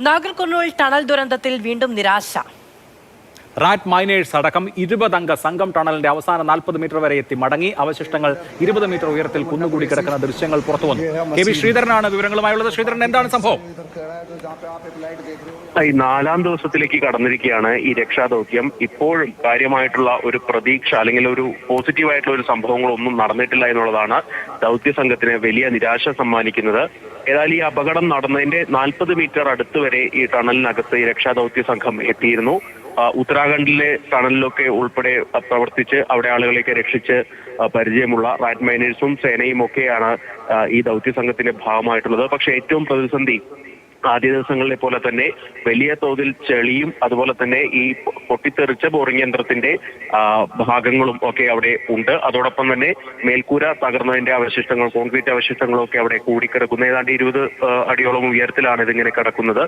നാഗർകുർണൂൽ tunnel ദുരന്തത്തിൽ വീണ്ടും നിരാശ. റാറ്റ് മൈനേഴ്സ് അടക്കം 20 അംഗ സംഘം ടണലിന്റെ അവസാന 40 മീറ്റർ വരെ എത്തി മടങ്ങി. അവശിഷ്ടങ്ങൾ 20 മീറ്റർ ഉയരത്തിൽ കുന്നുകൂടി കിടക്കുന്ന ദൃശ്യങ്ങൾ പുറത്തുവന്നു. കെ വി ശ്രീധരനാണ് വിവരങ്ങളുമായുള്ളത്. ശ്രീധരൻ, എന്താണ് സംഭവം? ഈ 4ാം ദിവസത്തിലേക്ക് കടന്നിരിക്കുകയാണ് ഈ രക്ഷാദൗത്യം. ഇപ്പോഴും കാര്യമായിട്ടുള്ള ഒരു പ്രതീക്ഷ അല്ലെങ്കിൽ ഒരു പോസിറ്റീവായിട്ടുള്ള ഒരു സംഭവങ്ങളൊന്നും നടന്നിട്ടില്ല എന്നുള്ളതാണ് ദൗത്യ സംഘത്തിന് വലിയ നിരാശ സമ്മാനിക്കുന്നത്. ഏതായാലും ഈ അപകടം നടന്നതിന്റെ 40 മീറ്റർ അടുത്ത് വരെ ഈ ടണലിനകത്ത് ഈ രക്ഷാദൗത്യ സംഘം എത്തിയിരുന്നു. ഉത്തരാഖണ്ഡിലെ ടണലിലൊക്കെ ഉൾപ്പെടെ പ്രവർത്തിച്ച് അവിടെ ആളുകളെയൊക്കെ രക്ഷിച്ച് പരിചയമുള്ള റാറ്റ് മൈനേഴ്സും സേനയും ഒക്കെയാണ് ഈ ദൗത്യ സംഘത്തിന്റെ ഭാഗമായിട്ടുള്ളത്. പക്ഷേ ഏറ്റവും പ്രതിസന്ധി ആദ്യ ദിവസങ്ങളിലെ പോലെ തന്നെ വലിയ തോതിൽ ചെളിയും അതുപോലെ തന്നെ ഈ പൊട്ടിത്തെറിച്ച ബോറിംഗ് യന്ത്രത്തിന്റെ ഭാഗങ്ങളും ഒക്കെ അവിടെ ഉണ്ട്. അതോടൊപ്പം തന്നെ മേൽക്കൂര തകർന്നതിന്റെ അവശിഷ്ടങ്ങൾ, കോൺക്രീറ്റ് അവശിഷ്ടങ്ങളും ഒക്കെ അവിടെ കൂടിക്കിടക്കുന്ന ഏതാണ്ട് 20 അടിയോളം ഉയരത്തിലാണ് ഇതിങ്ങനെ കിടക്കുന്നത്.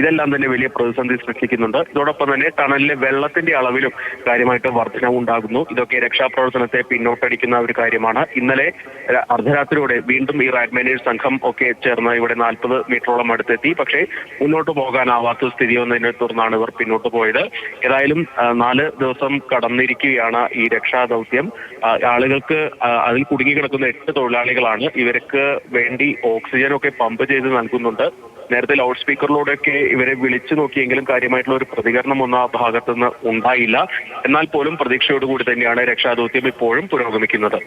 ഇതെല്ലാം തന്നെ വലിയ പ്രതിസന്ധി സൃഷ്ടിക്കുന്നുണ്ട്. ഇതോടൊപ്പം തന്നെ ടണലിലെ വെള്ളത്തിന്റെ അളവിലും കാര്യമായിട്ട് വർധനവുണ്ടാകുന്നു. ഇതൊക്കെ രക്ഷാപ്രവർത്തനത്തെ പിന്നോട്ടടിക്കുന്ന ഒരു കാര്യമാണ്. ഇന്നലെ അർദ്ധരാത്രിയോടെ വീണ്ടും ഈ റാറ്റ് മൈനേഴ്സ് സംഘം ഒക്കെ ചേർന്ന് ഇവിടെ 40 മീറ്ററോളം അടുത്തെത്തി. പക്ഷേ മുന്നോട്ട് പോകാനാവാത്ത സ്ഥിതി വന്നതിനെ തുടർന്നാണ് ഇവർ പിന്നോട്ട് പോയത്. ഏതായാലും 4 ദിവസം കടന്നിരിക്കുകയാണ് ഈ രക്ഷാദൗത്യം. ആളുകൾക്ക് അതിൽ കുടുങ്ങിക്കിടക്കുന്ന 8 തൊഴിലാളികളാണ്. ഇവർക്ക് വേണ്ടി ഓക്സിജനൊക്കെ പമ്പ് ചെയ്ത് നൽകുന്നുണ്ട്. നേരത്തെ ലൗഡ് സ്പീക്കറിലൂടെയൊക്കെ ഇവരെ വിളിച്ചു നോക്കിയെങ്കിലും കാര്യമായിട്ടുള്ള ഒരു പ്രതികരണം ഒന്നും ആ ഭാഗത്തുനിന്ന് ഉണ്ടായില്ല. എന്നാൽ പോലും പ്രതീക്ഷയോടുകൂടി തന്നെയാണ് രക്ഷാദൗത്യം ഇപ്പോഴും പുരോഗമിക്കുന്നത്.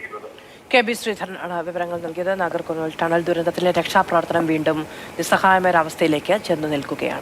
കെ ബി ശ്രീധരനാണ് വിവരങ്ങൾ നൽകിയത്. നാഗർകുർണൂൽ ടണൽ ദുരന്തത്തിലെ രക്ഷാപ്രവർത്തനം വീണ്ടും നിസ്സഹായമായ അവസ്ഥയിലേക്ക് ചെന്നു നിൽക്കുകയാണ്.